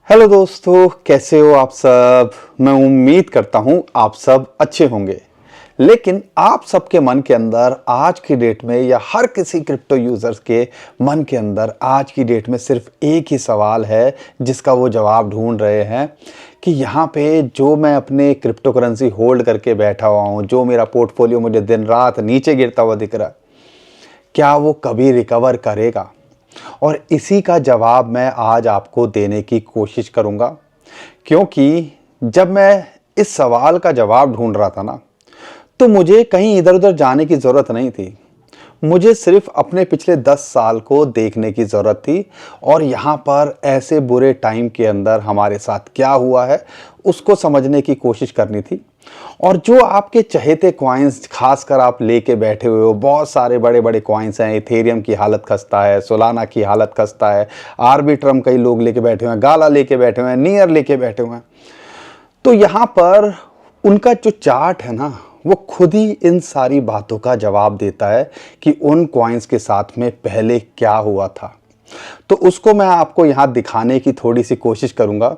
Hello दोस्तों, कैसे हो आप सब। मैं उम्मीद करता हूं आप सब अच्छे होंगे। लेकिन आप सबके मन के अंदर आज की डेट में या हर किसी क्रिप्टो यूजर्स के मन के अंदर आज की डेट में सिर्फ एक ही सवाल है जिसका वो जवाब ढूंढ रहे हैं कि यहाँ पे जो मैं अपने क्रिप्टो करेंसी होल्ड करके बैठा हुआ हूँ, जो मेरा पोर्टफोलियो मुझे दिन रात नीचे गिरता हुआ दिख रहा है, क्या वो कभी रिकवर करेगा। और इसी का जवाब मैं आज आपको देने की कोशिश करूंगा, क्योंकि जब मैं इस सवाल का जवाब ढूंढ रहा था ना, तो मुझे कहीं इधर उधर जाने की ज़रूरत नहीं थी। मुझे सिर्फ अपने पिछले 10 साल को देखने की ज़रूरत थी और यहाँ पर ऐसे बुरे टाइम के अंदर हमारे साथ क्या हुआ है उसको समझने की कोशिश करनी थी। और जो आपके चहेते कॉइन्स खासकर आप लेके बैठे हुए हो, बहुत सारे बड़े बड़े कॉइन्स हैं। इथेरियम की हालत खस्ता है, सोलाना की हालत खस्ता है, आर्बिट्रम कई लोग लेके बैठे हुए हैं, गाला लेके बैठे हुए हैं, नियर लेके बैठे हुए हैं। तो यहाँ पर उनका जो चार्ट है ना, वो खुद ही इन सारी बातों का जवाब देता है कि उन कॉइन्स के साथ में पहले क्या हुआ था। तो उसको मैं आपको यहाँ दिखाने की थोड़ी सी कोशिश करूँगा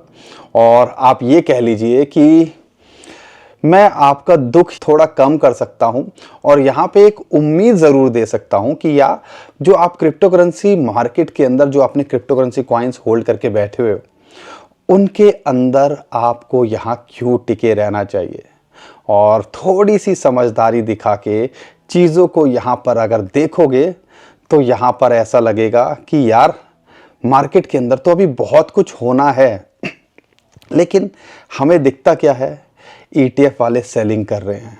और आप ये कह लीजिए कि मैं आपका दुख थोड़ा कम कर सकता हूं और यहाँ पे एक उम्मीद ज़रूर दे सकता हूं कि या जो आप क्रिप्टो करेंसी मार्केट के अंदर जो आपने क्रिप्टो करेंसी कॉइन्स होल्ड करके बैठे हुए हो, उनके अंदर आपको यहाँ क्यों टिके रहना चाहिए। और थोड़ी सी समझदारी दिखा के चीज़ों को यहाँ पर अगर देखोगे तो यहाँ पर ऐसा लगेगा कि यार मार्केट के अंदर तो अभी बहुत कुछ होना है, लेकिन हमें दिखता क्या है, ETF वाले सेलिंग कर रहे हैं।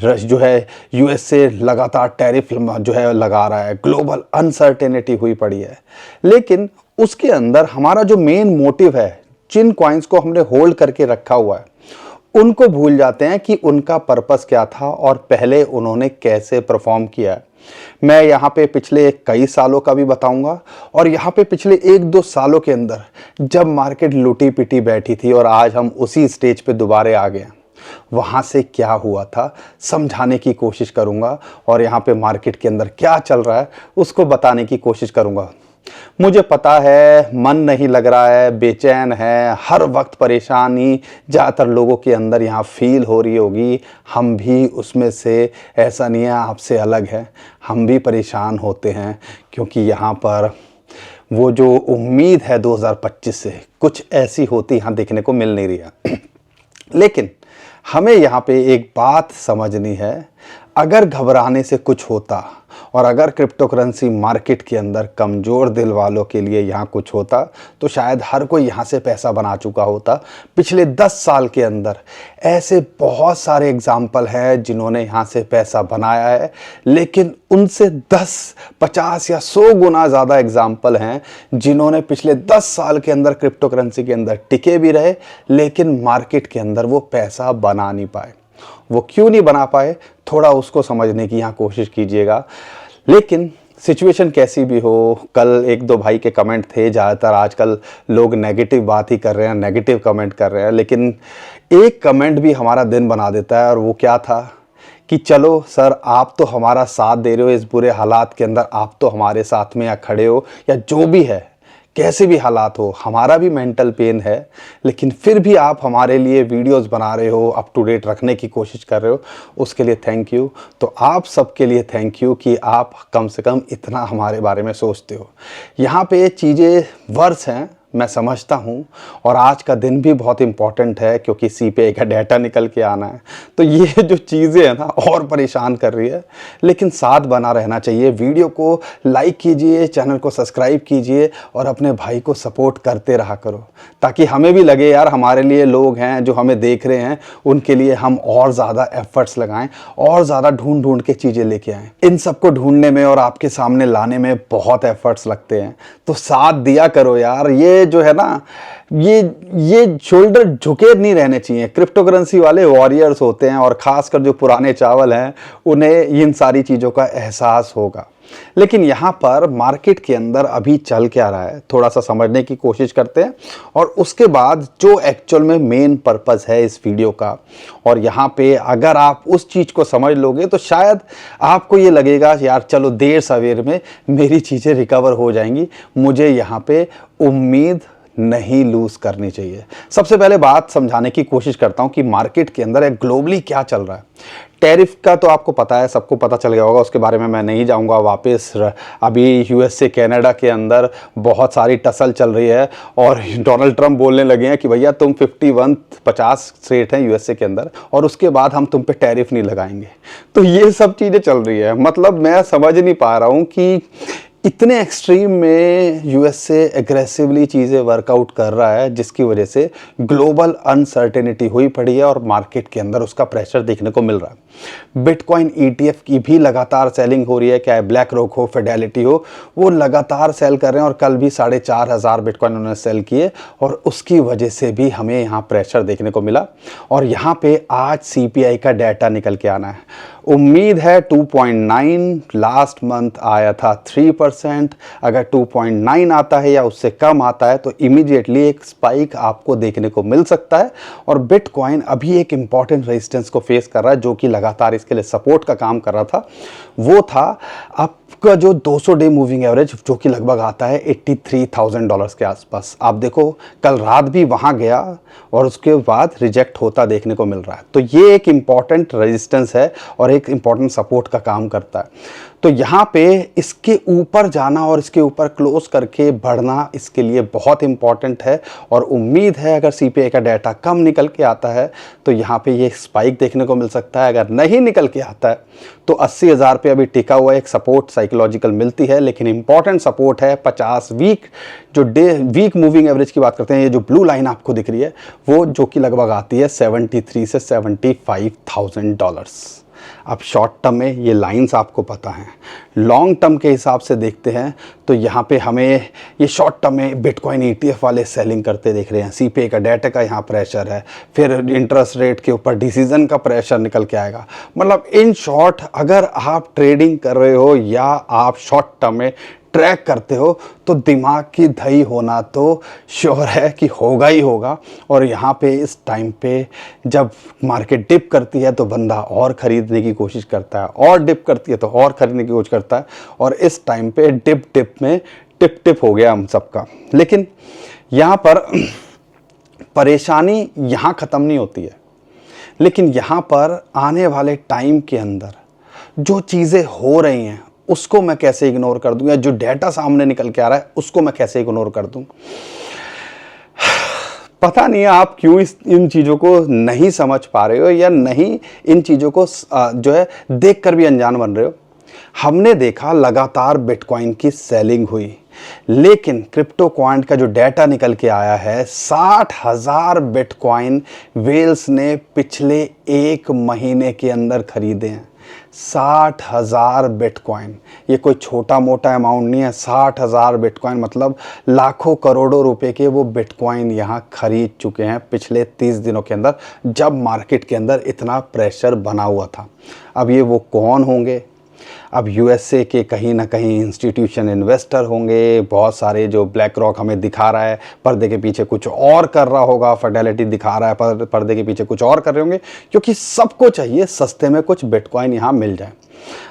रश जो है यूएस से लगातार टैरिफ जो है लगा रहा है, ग्लोबल अनसर्टेनिटी हुई पड़ी है। लेकिन उसके अंदर हमारा जो मेन मोटिव है, जिन कॉइन्स को हमने होल्ड करके रखा हुआ है, उनको भूल जाते हैं कि उनका पर्पस क्या था और पहले उन्होंने कैसे परफॉर्म किया है। मैं यहाँ पे पिछले कई सालों का भी बताऊंगा और यहाँ पे पिछले 1-2 सालों के अंदर जब मार्केट लुटी पिटी बैठी थी और आज हम उसी स्टेज पे दोबारा आ गए, वहाँ से क्या हुआ था समझाने की कोशिश करूँगा और यहाँ पे मार्केट के अंदर क्या चल रहा है उसको बताने की कोशिश करूँगा। मुझे पता है मन नहीं लग रहा है, बेचैन है, हर वक्त परेशानी ज़्यादातर लोगों के अंदर यहाँ फील हो रही होगी। हम भी उसमें से, ऐसा नहीं है आपसे अलग है, हम भी परेशान होते हैं क्योंकि यहाँ पर वो जो उम्मीद है 2025 से कुछ ऐसी होती यहाँ देखने को मिल नहीं रही है। लेकिन हमें यहाँ पे एक बात समझनी है, अगर घबराने से कुछ होता और अगर क्रिप्टो करेंसी मार्केट के अंदर कमज़ोर दिल वालों के लिए यहाँ कुछ होता तो शायद हर कोई यहाँ से पैसा बना चुका होता। पिछले 10 साल के अंदर ऐसे बहुत सारे एग्जाम्पल हैं जिन्होंने यहाँ से पैसा बनाया है, लेकिन उनसे 10, 50 या 100 गुना ज़्यादा एग्जाम्पल हैं जिन्होंने पिछले 10 साल के अंदर क्रिप्टो करेंसी के अंदर टिके भी रहे, लेकिन मार्केट के अंदर वो पैसा बना नहीं पाए। वो क्यों नहीं बना पाए, थोड़ा उसको समझने की यहाँ कोशिश कीजिएगा। लेकिन सिचुएशन कैसी भी हो, कल 1-2 भाई के कमेंट थे, ज़्यादातर आजकल लोग नेगेटिव बात ही कर रहे हैं, नेगेटिव कमेंट कर रहे हैं, लेकिन एक कमेंट भी हमारा दिन बना देता है और वो क्या था कि चलो सर आप तो हमारा साथ दे रहे हो इस बुरे हालात के अंदर, आप तो हमारे साथ में या खड़े हो या जो भी है, कैसे भी हालात हो, हमारा भी मेंटल पेन है, लेकिन फिर भी आप हमारे लिए वीडियोस बना रहे हो, अप टू डेट रखने की कोशिश कर रहे हो, उसके लिए थैंक यू। तो आप सबके लिए थैंक यू कि आप कम से कम इतना हमारे बारे में सोचते हो। यहाँ पे चीज़ें वर्स हैं, मैं समझता हूँ, और आज का दिन भी बहुत इम्पॉर्टेंट है क्योंकि CPI का डाटा निकल के आना है। तो ये जो चीज़ें हैं ना और परेशान कर रही है, लेकिन साथ बना रहना चाहिए। वीडियो को लाइक कीजिए, चैनल को सब्सक्राइब कीजिए और अपने भाई को सपोर्ट करते रहा करो, ताकि हमें भी लगे यार हमारे लिए लोग हैं जो हमें देख रहे हैं, उनके लिए हम और ज़्यादा एफर्ट्स लगाएं और ज़्यादा ढूंढ ढूंढ के चीज़ें लेके आएँ। इन सबको ढूंढने में और आपके सामने लाने में बहुत एफर्ट्स लगते हैं, तो साथ दिया करो यार। ये जो है ना, ये शोल्डर झुके नहीं रहने चाहिए। क्रिप्टो करेंसी वाले वॉरियर्स होते हैं और खासकर जो पुराने चावल हैं उन्हें इन सारी चीज़ों का एहसास होगा। लेकिन यहाँ पर मार्केट के अंदर अभी चल क्या रहा है थोड़ा सा समझने की कोशिश करते हैं और उसके बाद जो एक्चुअल में मेन पर्पस है इस वीडियो का, और यहाँ पे अगर आप उस चीज़ को समझ लोगे तो शायद आपको ये लगेगा यार चलो देर सवेर में मेरी चीज़ें रिकवर हो जाएंगी। मुझे यहाँ पे उम्मीद नहीं लूज करनी चाहिए। सबसे पहले बात समझाने की कोशिश करता हूं कि मार्केट के अंदर ग्लोबली क्या चल रहा है। टैरिफ का तो आपको पता है, सबको पता चल गया होगा, उसके बारे में मैं नहीं जाऊंगा वापस। अभी यूएस से कनाडा के अंदर बहुत सारी टसल चल रही है और डोनाल्ड ट्रंप बोलने लगे हैं कि भैया तुम 50 स्टेट हैं यूएसए के अंदर और उसके बाद हम तुम पे टैरिफ नहीं लगाएंगे। तो ये सब चीज़ें चल रही है। मतलब मैं समझ नहीं पा रहा हूँ कि इतने एक्सट्रीम में यूएसए एग्रेसिवली चीज़ें वर्कआउट कर रहा है, जिसकी वजह से ग्लोबल अनसर्टेनिटी हुई पड़ी है और मार्केट के अंदर उसका प्रेशर देखने को मिल रहा है। बिटकॉइन ईटीएफ की भी लगातार सेलिंग हो रही है, चाहे ब्लैक रॉक हो, फिडेलिटी हो, वो लगातार सेल कर रहे हैं और कल भी 4,500 बिटकॉइन उन्होंने सेल किए और उसकी वजह से भी हमें यहाँ प्रेशर देखने को मिला। और यहाँ पे आज सीपीआई का डाटा निकल के आना है। उम्मीद है 2.9, लास्ट मंथ आया था 3%। अगर 2.9 आता है या उससे कम आता है तो इमीडिएटली एक स्पाइक आपको देखने को मिल सकता है। और बिटकॉइन अभी एक इंपॉर्टेंट रेजिस्टेंस को फेस कर रहा है, जो कि लगातार इसके लिए सपोर्ट का काम कर रहा था। वो था आपका जो 200 डे मूविंग एवरेज, जो कि लगभग आता है $83,000 के आसपास। आप देखो कल रात भी वहां गया और उसके बाद रिजेक्ट होता देखने को मिल रहा है। तो ये एक इंपॉर्टेंट रेजिस्टेंस है और एक इंपॉर्टेंट सपोर्ट का काम करता है। तो यहाँ पे इसके ऊपर जाना और इसके ऊपर क्लोज करके बढ़ना इसके लिए बहुत इंपॉर्टेंट है। और उम्मीद है अगर सीपीआई का डाटा कम निकल के आता है तो यहाँ पे ये स्पाइक देखने को मिल सकता है। अगर नहीं निकल के आता है तो 80,000 पे अभी टिका हुआ एक सपोर्ट साइकोलॉजिकल मिलती है, लेकिन इंपॉर्टेंट सपोर्ट है 50 वीक मूविंग एवरेज की बात करते हैं। ये जो ब्लू लाइन आपको दिख रही है वो जो कि लगभग आती है 73 से $75,000। अब शॉर्ट टर्म में ये लाइंस आपको पता हैं, लॉन्ग टर्म के हिसाब से देखते हैं तो यहाँ पे हमें ये शॉर्ट टर्म में बिटकॉइन ईटीएफ वाले सेलिंग करते दिख रहे हैं। सीपीआई का डाटा का यहाँ प्रेशर है, फिर इंटरेस्ट रेट के ऊपर डिसीजन का प्रेशर निकल के आएगा। मतलब इन शॉर्ट अगर आप ट्रेडिंग कर रहे हो या आप शॉर्ट टर्म में ट्रैक करते हो तो दिमाग की दही होना तो श्योर है कि होगा ही होगा। और यहाँ पे इस टाइम पे जब मार्केट डिप करती है तो बंदा और ख़रीदने की कोशिश करता है, और डिप करती है तो और ख़रीदने की कोशिश करता है। और इस टाइम पे डिप में टिप हो गया हम सबका। लेकिन यहाँ पर परेशानी यहाँ ख़त्म नहीं होती है, लेकिन यहाँ पर आने वाले टाइम के अंदर जो चीज़ें हो रही हैं उसको मैं कैसे इग्नोर कर दूं, या जो डाटा सामने निकल के आ रहा है उसको मैं कैसे इग्नोर कर दूं। पता नहीं आप क्यों इन चीज़ों को नहीं समझ पा रहे हो या नहीं इन चीज़ों को जो है देख कर भी अनजान बन रहे हो। हमने देखा लगातार बिटकॉइन की सेलिंग हुई, लेकिन क्रिप्टो क्वांट का जो डाटा निकल के आया है 60,000 बिटकॉइन वेल्स ने पिछले एक महीने के अंदर खरीदे हैं। 60,000 बिटकॉइन, ये कोई छोटा मोटा अमाउंट नहीं है। 60,000 बिटकॉइन मतलब लाखों करोड़ों रुपए के वो बिटकॉइन यहाँ खरीद चुके हैं पिछले 30 दिनों के अंदर, जब मार्केट के अंदर इतना प्रेशर बना हुआ था। अब ये वो कौन होंगे? अब यूएसए के कहीं ना कहीं इंस्टीट्यूशन इन्वेस्टर होंगे, बहुत सारे जो ब्लैक रॉक हमें दिखा रहा है पर्दे के पीछे कुछ और कर रहा होगा, फिडेलिटी दिखा रहा है पर्दे के पीछे कुछ और कर रहे होंगे, क्योंकि सबको चाहिए सस्ते में कुछ बिटकॉइन यहाँ मिल जाए।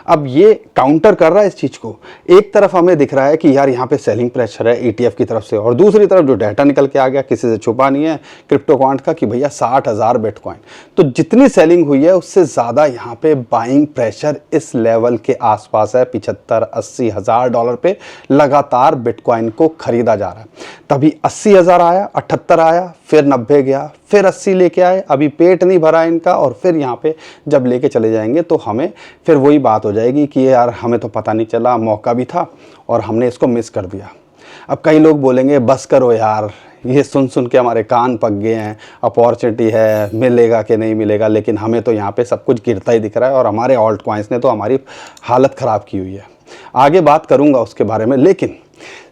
अब ये काउंटर कर रहा है इस चीज़ को। एक तरफ हमें दिख रहा है कि यार यहाँ पे सेलिंग प्रेशर है ईटीएफ की तरफ से, और दूसरी तरफ जो डाटा निकल के आ गया, किसी से छुपा नहीं है क्रिप्टो क्वांट का, कि भैया 60,000 बिटकॉइन। तो जितनी सेलिंग हुई है उससे ज़्यादा यहाँ पे बाइंग प्रेशर इस लेवल के आसपास है। 75-80 हज़ार डॉलर पे लगातार बिटकॉइन को खरीदा जा रहा है। तभी 80,000 आया, 78 आया, फिर 90 गया, फिर 80 लेके आए। अभी पेट नहीं भरा इनका, और फिर यहाँ पे जब लेके चले जाएंगे तो हमें फिर वही बात हो जाएगी कि यार हमें तो पता नहीं चला, मौका भी था और हमने इसको मिस कर दिया। अब कई लोग बोलेंगे बस करो यार, ये सुन के हमारे कान पक गए हैं, अपॉर्चुनिटी है, मिलेगा कि नहीं मिलेगा। लेकिन हमें तो यहाँ पे सब कुछ गिरता ही दिख रहा है और हमारे ऑल्ट कॉइन्स ने तो हमारी हालत ख़राब की हुई है। आगे बात करूँगा उसके बारे में, लेकिन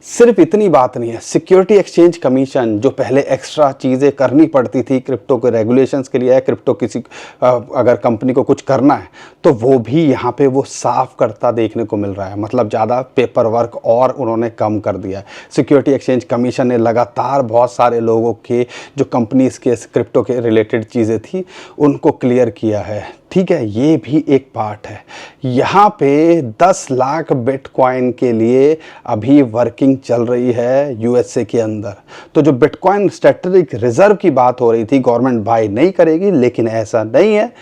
सिर्फ इतनी बात नहीं है। सिक्योरिटी एक्सचेंज कमीशन जो पहले एक्स्ट्रा चीज़ें करनी पड़ती थी क्रिप्टो के रेगुलेशंस के लिए, है क्रिप्टो किसी अगर कंपनी को कुछ करना है तो वो भी यहाँ पे वो साफ करता देखने को मिल रहा है। मतलब ज़्यादा पेपर वर्क और उन्होंने कम कर दिया है। सिक्योरिटी एक्सचेंज कमीशन ने लगातार बहुत सारे लोगों के जो कंपनीज के क्रिप्टो के रिलेटेड चीज़ें थी उनको क्लियर किया है। ठीक है, ये भी एक पार्ट है। यहाँ पे 10 लाख बिटकॉइन के लिए अभी वर्किंग ट्रेडिंग चल रही है यूएसए के अंदर। तो जो बिटकॉइन स्ट्रेटेजिक रिजर्व की बात हो रही थी, गवर्नमेंट बाय नहीं करेगी, लेकिन ऐसा नहीं है,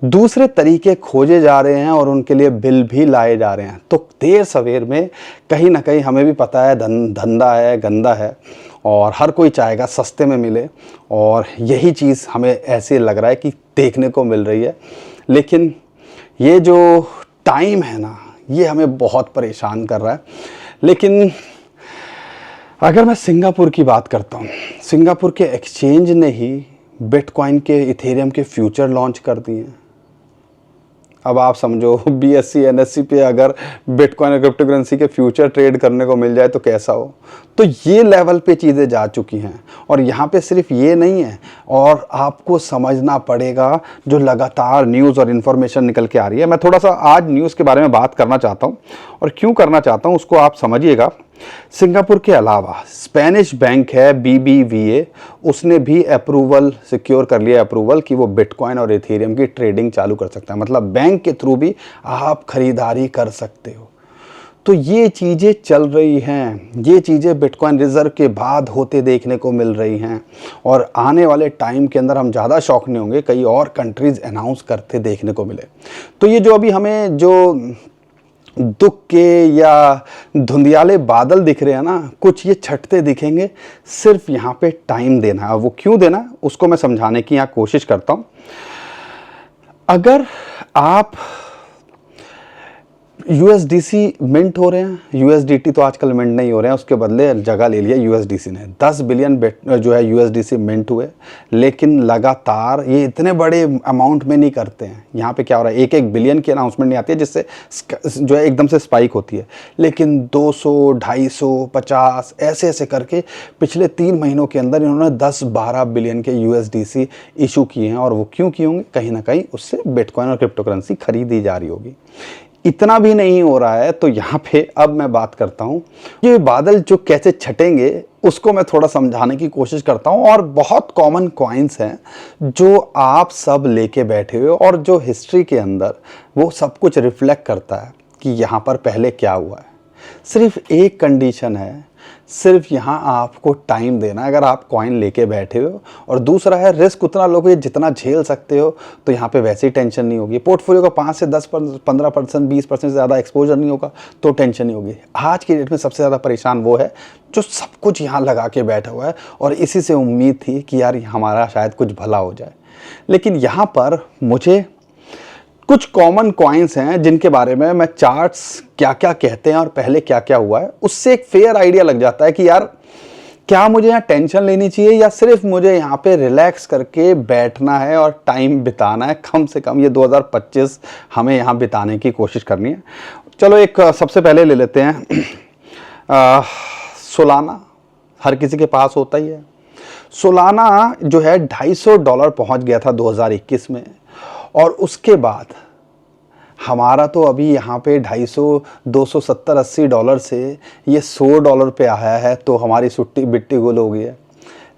दूसरे तरीके खोजे जा रहे हैं और उनके लिए बिल भी लाए जा रहे हैं। तो देर सवेर में कहीं ना कहीं हमें भी पता है धंधा है, गंदा है और हर कोई चाहेगा सस्ते में मिले, और यही चीज़ हमें ऐसे लग रहा है कि देखने को मिल रही है। लेकिन ये जो टाइम है ना, ये हमें बहुत परेशान कर रहा है। लेकिन अगर मैं सिंगापुर की बात करता हूँ, सिंगापुर के एक्सचेंज ने ही बिटकॉइन के, इथेरियम के फ्यूचर लॉन्च कर दिए हैं। अब आप समझो बीएससी एनएससी पे अगर बिटकॉइन और क्रिप्टो करेंसी के फ्यूचर ट्रेड करने को मिल जाए तो कैसा हो। तो ये लेवल पे चीज़ें जा चुकी हैं, और यहाँ पे सिर्फ ये नहीं है, और आपको समझना पड़ेगा जो लगातार न्यूज़ और इन्फॉर्मेशन निकल के आ रही है। मैं थोड़ा सा आज न्यूज़ के बारे में बात करना चाहता हूँ, और क्यों करना चाहता हूँ उसको आप समझिएगा। सिंगापुर के अलावा स्पेनिश बैंक है BBVA, उसने भी अप्रूवल सिक्योर कर लिया, अप्रूवल कि वो बिटकॉइन और इथेरियम की ट्रेडिंग चालू कर सकता है। मतलब बैंक के थ्रू भी आप खरीदारी कर सकते हो। तो ये चीज़ें चल रही हैं, ये चीज़ें बिटकॉइन रिजर्व के बाद होते देखने को मिल रही हैं, और आने वाले टाइम के अंदर हम ज़्यादा शॉक नहीं होंगे कई और कंट्रीज़ अनाउंस करते देखने को मिले। तो ये जो अभी हमें जो दुख के या धुंधियाले बादल दिख रहे हैं ना, कुछ ये छटते दिखेंगे, सिर्फ यहाँ पे टाइम देना है। वो क्यों देना है उसको मैं समझाने की यहाँ कोशिश करता हूँ। अगर आप USDC मिंट हो रहे हैं, USDT तो आजकल मिंट नहीं हो रहे हैं, उसके बदले जगह ले लिया USDC ने। 10 बिलियन जो है USDC मिंट हुए, लेकिन लगातार ये इतने बड़े अमाउंट में नहीं करते हैं। यहाँ पे क्या हो रहा है, 1-1 बिलियन की अनाउंसमेंट नहीं आती है जिससे जो है एकदम से स्पाइक होती है, लेकिन 200, 250, 50 ऐसे ऐसे करके पिछले 3 महीनों के अंदर इन्होंने 10-12 बिलियन के USDC इशू किए हैं। और वो क्यों किए होंगे, कहीं ना कहीं उससे बिटकॉइन और क्रिप्टो करेंसी खरीदी जा रही होगी। इतना भी नहीं हो रहा है, तो यहाँ पे अब मैं बात करता हूँ ये बादल जो कैसे छटेंगे उसको मैं थोड़ा समझाने की कोशिश करता हूँ। और बहुत कॉमन कॉइन्स हैं जो आप सब लेके बैठे हुए, और जो हिस्ट्री के अंदर वो सब कुछ रिफ्लेक्ट करता है कि यहाँ पर पहले क्या हुआ है। सिर्फ एक कंडीशन है, सिर्फ यहाँ आपको टाइम देना है अगर आप कॉइन लेके बैठे हो, और दूसरा है रिस्क उतना लोगे जितना झेल सकते हो। तो यहाँ पे वैसे ही टेंशन नहीं होगी। पोर्टफोलियो का 5 से 10 15% 20% से ज़्यादा एक्सपोजर नहीं होगा तो टेंशन नहीं होगी। आज की डेट में सबसे ज़्यादा परेशान वो है जो सब कुछ यहाँ लगा के बैठा हुआ है, और इसी से उम्मीद थी कि यार हमारा शायद कुछ भला हो जाए। लेकिन यहाँ पर मुझे कुछ कॉमन कॉइन्स हैं जिनके बारे में मैं चार्ट्स क्या क्या कहते हैं और पहले क्या क्या हुआ है, उससे एक फेयर आइडिया लग जाता है कि यार क्या मुझे यहाँ टेंशन लेनी चाहिए या सिर्फ मुझे यहाँ पे रिलैक्स करके बैठना है और टाइम बिताना है। कम से कम ये 2025 हमें यहाँ बिताने की कोशिश करनी है। चलो एक सबसे पहले ले लेते हैं सोलाना। हर किसी के पास होता ही है। सोलाना जो है $250 पहुँच गया था 2021 में, और उसके बाद हमारा तो अभी यहाँ पे 250, $270-80 से ये $100 पे आया है, तो हमारी सुट्टी बिट्टी गुल हो गई है।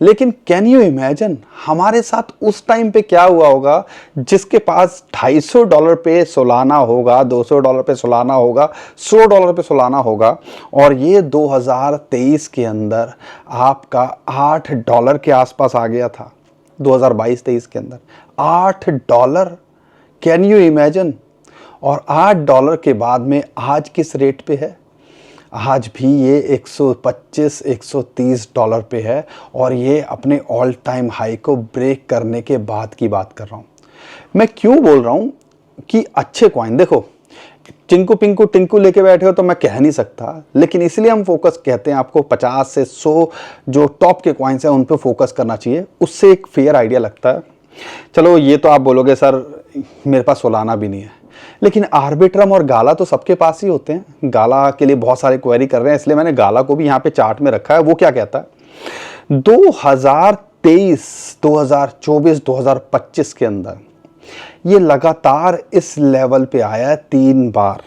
लेकिन कैन यू इमेजिन हमारे साथ उस टाइम पे क्या हुआ होगा जिसके पास $250 पे सोलाना होगा, $200 पे सोलाना होगा, $100 पे सोलाना होगा, और ये 2023 के अंदर आपका $8 के आसपास आ गया था। 2022-23 के अंदर $8, कैन यू इमेजिन। और $8 के बाद में आज किस रेट पे है, आज भी ये $125-130 पे है, और ये अपने ऑल टाइम हाई को ब्रेक करने के बाद की बात कर रहा हूँ। मैं क्यों बोल रहा हूँ कि अच्छे कॉइन, देखो चिंकू पिंकू टिंकू लेके बैठे हो तो मैं कह नहीं सकता, लेकिन इसलिए हम फोकस कहते हैं आपको 50 से 100 जो टॉप के कॉइन्स हैं उन पे फोकस करना चाहिए, उससे एक फेयर आइडिया लगता है। चलो ये तो आप बोलोगे सर मेरे पास सोलाना भी नहीं है, लेकिन आर्बिट्रम और गाला तो सबके पास ही होते हैं। गाला के लिए बहुत सारे क्वेरी कर रहे हैं, इसलिए मैंने गाला को भी यहाँ पे चार्ट में रखा है। वो क्या कहता है, 2023, 2024, 2025 के अंदर ये लगातार इस लेवल पे आया है 3 बार।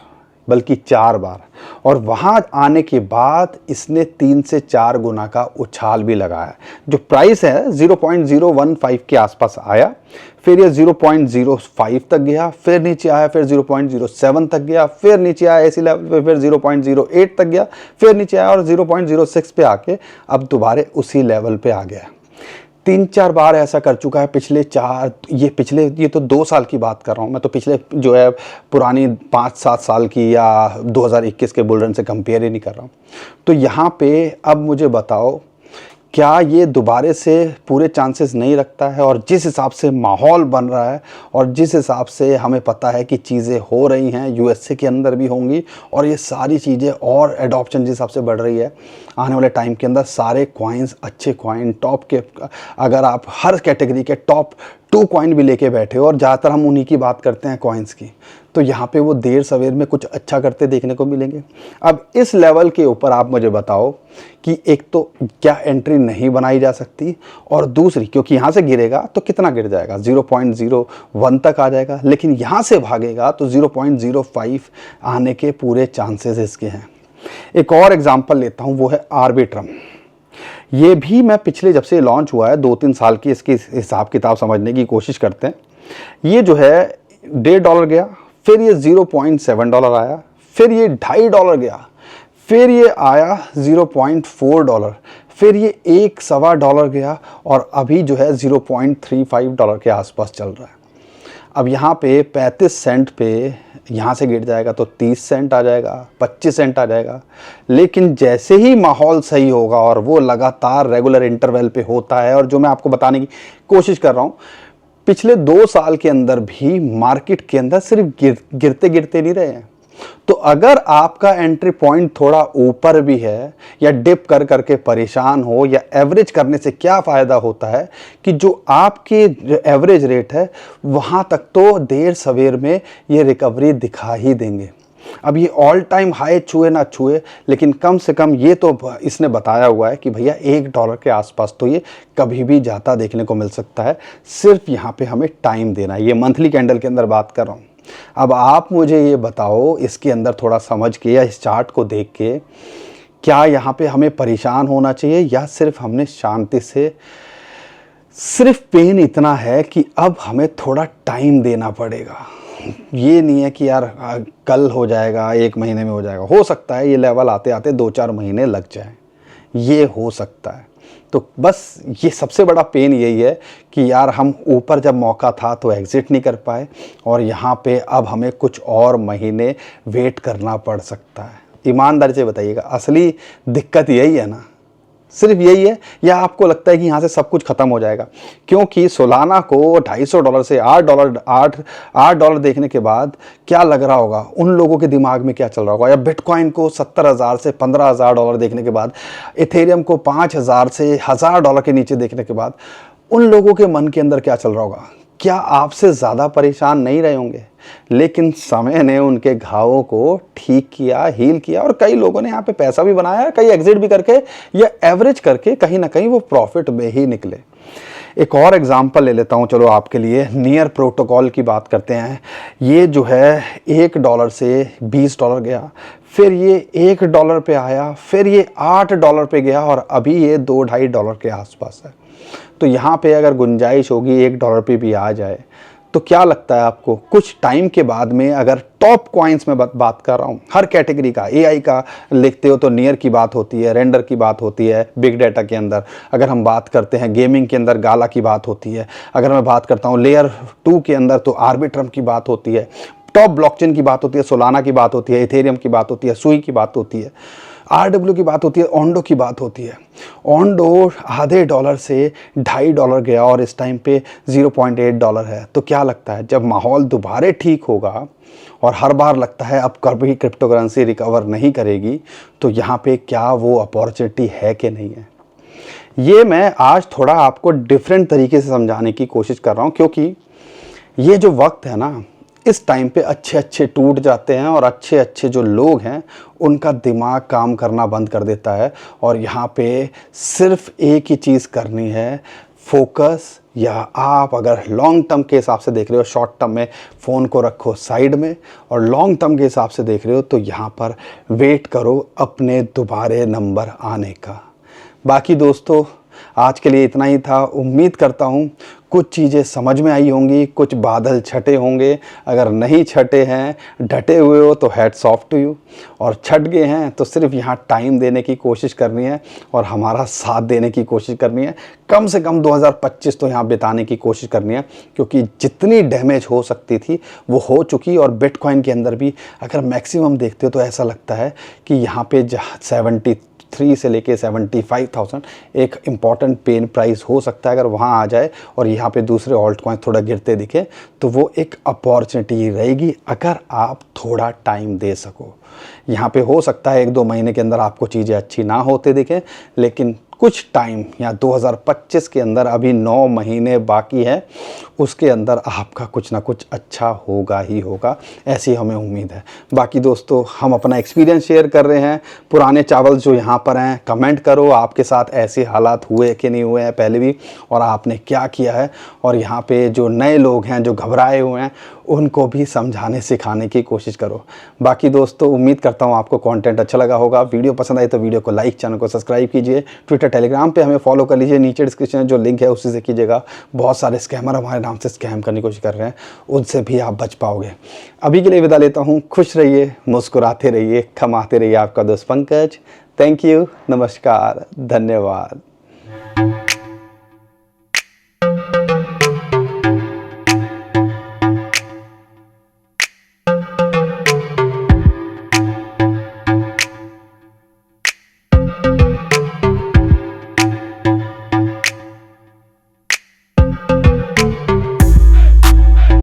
बल्कि 4 बार। और वहाँ आने के बाद इसने 3 से 4 गुना का उछाल भी लगाया। जो प्राइस है 0.015 के आसपास आया, फिर ये 0.05 तक गया, फिर नीचे आया, फिर 0.07 तक गया, फिर नीचे आया इसी लेवल पे, फिर 0.08 तक गया, फिर नीचे आया और 0.06 पे आके अब दोबारा उसी लेवल पे आ गया। 3-4 बार ऐसा कर चुका है। ये तो 2 साल की बात कर रहा हूँ मैं, तो पिछले जो है पुरानी 5-7 साल की या 2021 के बुल रन से कंपेयर ही नहीं कर रहा हूँ। तो यहाँ पे अब मुझे बताओ, क्या ये दोबारा से पूरे चांसेस नहीं रखता है? और जिस हिसाब से माहौल बन रहा है और जिस हिसाब से हमें पता है कि चीज़ें हो रही हैं, यूएसए के अंदर भी होंगी, और ये सारी चीज़ें और एडॉप्शन जिस हिसाब से बढ़ रही है आने वाले टाइम के अंदर, सारे कॉइन्स अच्छे कॉइन टॉप के, अगर आप हर कैटेगरी के टॉप 2 कॉइन भी लेके बैठे हो, और ज़्यादातर हम उन्हीं की बात करते हैं कॉइन्स की, तो यहाँ पे वो देर सवेर में कुछ अच्छा करते देखने को मिलेंगे। अब इस लेवल के ऊपर आप मुझे बताओ कि एक तो क्या एंट्री नहीं बनाई जा सकती, और दूसरी क्योंकि यहाँ से गिरेगा तो कितना गिर जाएगा, 0.01 तक आ जाएगा, लेकिन यहाँ से भागेगा तो 0.05 आने के पूरे चांसेस इसके हैं। एक और एग्जांपल लेता हूँ, वो है आर्बिट्रम। ये भी मैं पिछले जब से लॉन्च हुआ है 2-3 साल की इसकी हिसाब किताब समझने की कोशिश करते हैं। ये जो है $1.5 गया, फिर ये $0.7 आया, फिर ये $2.5 गया, फिर ये आया $0.4, फिर ये $1.25 गया, और अभी जो है $0.35 के आसपास चल रहा है। अब यहाँ पे 35 सेंट पे यहाँ से गिर जाएगा तो 30 सेंट आ जाएगा, 25 सेंट आ जाएगा। लेकिन जैसे ही माहौल सही होगा, और वो लगातार रेगुलर इंटरवल पे होता है, और जो मैं आपको बताने की कोशिश कर रहा हूँ, पिछले 2 साल के अंदर भी मार्केट के अंदर सिर्फ गिरते गिरते नहीं रहे हैं। तो अगर आपका एंट्री पॉइंट थोड़ा ऊपर भी है, या डिप कर करके परेशान हो, या एवरेज करने से क्या फ़ायदा होता है कि जो आपके एवरेज रेट है वहाँ तक तो देर सवेर में ये रिकवरी दिखा ही देंगे। अब ये ऑल टाइम हाई छुए ना छुए, लेकिन कम से कम ये तो इसने बताया हुआ है कि भैया $1 के आसपास तो ये कभी भी जाता देखने को मिल सकता है। सिर्फ यहाँ पे हमें टाइम देना है। ये मंथली कैंडल के अंदर बात कर रहा हूँ। अब आप मुझे ये बताओ, इसके अंदर थोड़ा समझ के या इस चार्ट को देख के, क्या यहाँ पे हमें परेशान होना चाहिए, या सिर्फ हमने शांति से, सिर्फ पेन इतना है कि अब हमें थोड़ा टाइम देना पड़ेगा। ये नहीं है कि यार कल हो जाएगा, 1 महीने में हो जाएगा। हो सकता है ये लेवल आते आते 2-4 महीने लग जाए, ये हो सकता है। तो बस ये सबसे बड़ा पेन यही है कि यार हम ऊपर जब मौका था तो एग्ज़िट नहीं कर पाए, और यहाँ पे अब हमें कुछ और महीने वेट करना पड़ सकता है। ईमानदारी से बताइएगा, असली दिक्कत यही है ना, सिर्फ यही है, या आपको लगता है कि यहाँ से सब कुछ ख़त्म हो जाएगा? क्योंकि सोलाना को $250 से $8 देखने के बाद क्या लग रहा होगा, उन लोगों के दिमाग में क्या चल रहा होगा, या बिटकॉइन को 70,000 से $15,000 देखने के बाद, इथेरियम को 5,000 से $1,000 के नीचे देखने के बाद उन लोगों के मन के अंदर क्या चल रहा होगा? क्या आपसे ज़्यादा परेशान नहीं रहे होंगे? लेकिन समय ने उनके घावों को ठीक किया, हील किया, और कई लोगों ने यहाँ पे पैसा भी बनाया, कई एग्जिट भी करके या एवरेज करके कहीं ना कहीं वो प्रॉफिट में ही निकले। एक और एग्जांपल ले लेता हूँ चलो आपके लिए, नियर प्रोटोकॉल की बात करते हैं। ये जो है $1 से $20 गया, फिर ये $1 पे आया, फिर ये $8 पे गया, और अभी ये $2-2.5 के आसपास है। तो यहाँ पे अगर गुंजाइश होगी $1 पे भी आ जाए, तो क्या लगता है आपको कुछ टाइम के बाद में, अगर टॉप कॉइन्स में बात कर रहा हूँ, हर कैटेगरी का, एआई का लिखते हो तो नियर की बात होती है, रेंडर की बात होती है, बिग डाटा के अंदर अगर हम बात करते हैं, गेमिंग के अंदर गाला की बात होती है, अगर मैं बात करता हूँ लेयर 2 के अंदर तो आर्बिट्रम की बात होती है, टॉप ब्लॉकचेन की बात होती है, सोलाना की बात होती है, इथेरियम की बात होती है, सुई की बात होती है, RW की बात होती है, ओंडो की बात होती है। ओंडो $0.5 से $2.5 गया, और इस टाइम पे $0.8 है। तो क्या लगता है जब माहौल दोबारा ठीक होगा, और हर बार लगता है अब कभी क्रिप्टो करेंसी रिकवर नहीं करेगी, तो यहाँ पे क्या वो अपॉर्चुनिटी है कि नहीं है? ये मैं आज थोड़ा आपको डिफरेंट तरीके से समझाने की कोशिश कर रहा हूँ, क्योंकि ये जो वक्त है ना, इस टाइम पे अच्छे अच्छे टूट जाते हैं, और अच्छे अच्छे जो लोग हैं उनका दिमाग काम करना बंद कर देता है, और यहाँ पे सिर्फ एक ही चीज़ करनी है, फोकस, या आप अगर लॉन्ग टर्म के हिसाब से देख रहे हो, शॉर्ट टर्म में फ़ोन को रखो साइड में, और लॉन्ग टर्म के हिसाब से देख रहे हो तो यहाँ पर वेट करो अपने दोबारे नंबर आने का। बाकी दोस्तों आज के लिए इतना ही था। उम्मीद करता हूँ कुछ चीज़ें समझ में आई होंगी, कुछ बादल छटे होंगे। अगर नहीं छटे हैं, डटे हुए हो तो हैट्स ऑफ टू यू, और छट गए हैं तो सिर्फ यहाँ टाइम देने की कोशिश करनी है और हमारा साथ देने की कोशिश करनी है। कम से कम 2025 तो यहाँ बिताने की कोशिश करनी है, क्योंकि जितनी डैमेज हो सकती थी वो हो चुकी। और बिटकॉइन के अंदर भी अगर मैक्सिमम देखते हो तो ऐसा लगता है कि यहाँ पे 73 से लेके 75,000 एक इम्पॉर्टेंट पेन प्राइस हो सकता है। अगर वहाँ आ जाए और यहाँ पे दूसरे ऑल्ट कॉइन थोड़ा गिरते दिखे तो वो एक अपॉर्चुनिटी रहेगी, अगर आप थोड़ा टाइम दे सको। यहाँ पे हो सकता है 1-2 महीने के अंदर आपको चीज़ें अच्छी ना होते दिखें, लेकिन कुछ टाइम या 2025 के अंदर, अभी 9 महीने बाकी है, उसके अंदर आपका कुछ ना कुछ अच्छा होगा ही होगा, ऐसी हमें उम्मीद है। बाकी दोस्तों हम अपना एक्सपीरियंस शेयर कर रहे हैं। पुराने चावल जो यहाँ पर हैं, कमेंट करो आपके साथ ऐसे हालात हुए कि नहीं हुए हैं पहले भी, और आपने क्या किया है। और यहाँ पे जो नए लोग हैं जो घबराए हुए हैं उनको भी समझाने सिखाने की कोशिश करो। बाकी दोस्तों उम्मीद करता हूँ आपको कंटेंट अच्छा लगा होगा। वीडियो पसंद आई तो वीडियो को लाइक, चैनल को सब्सक्राइब कीजिए। ट्विटर, टेलीग्राम पे हमें फॉलो कर लीजिए, नीचे डिस्क्रिप्शन में जो लिंक है उसी से कीजिएगा। बहुत सारे स्कैमर हमारे नाम से स्कैम करने की कोशिश कर रहे हैं, उनसे भी आप बच पाओगे। अभी के लिए विदा लेता हूँ। खुश रहिए, मुस्कुराते रहिए, कमाते रहिए। आपका दोस्त पंकज। थैंक यू, नमस्कार, धन्यवाद।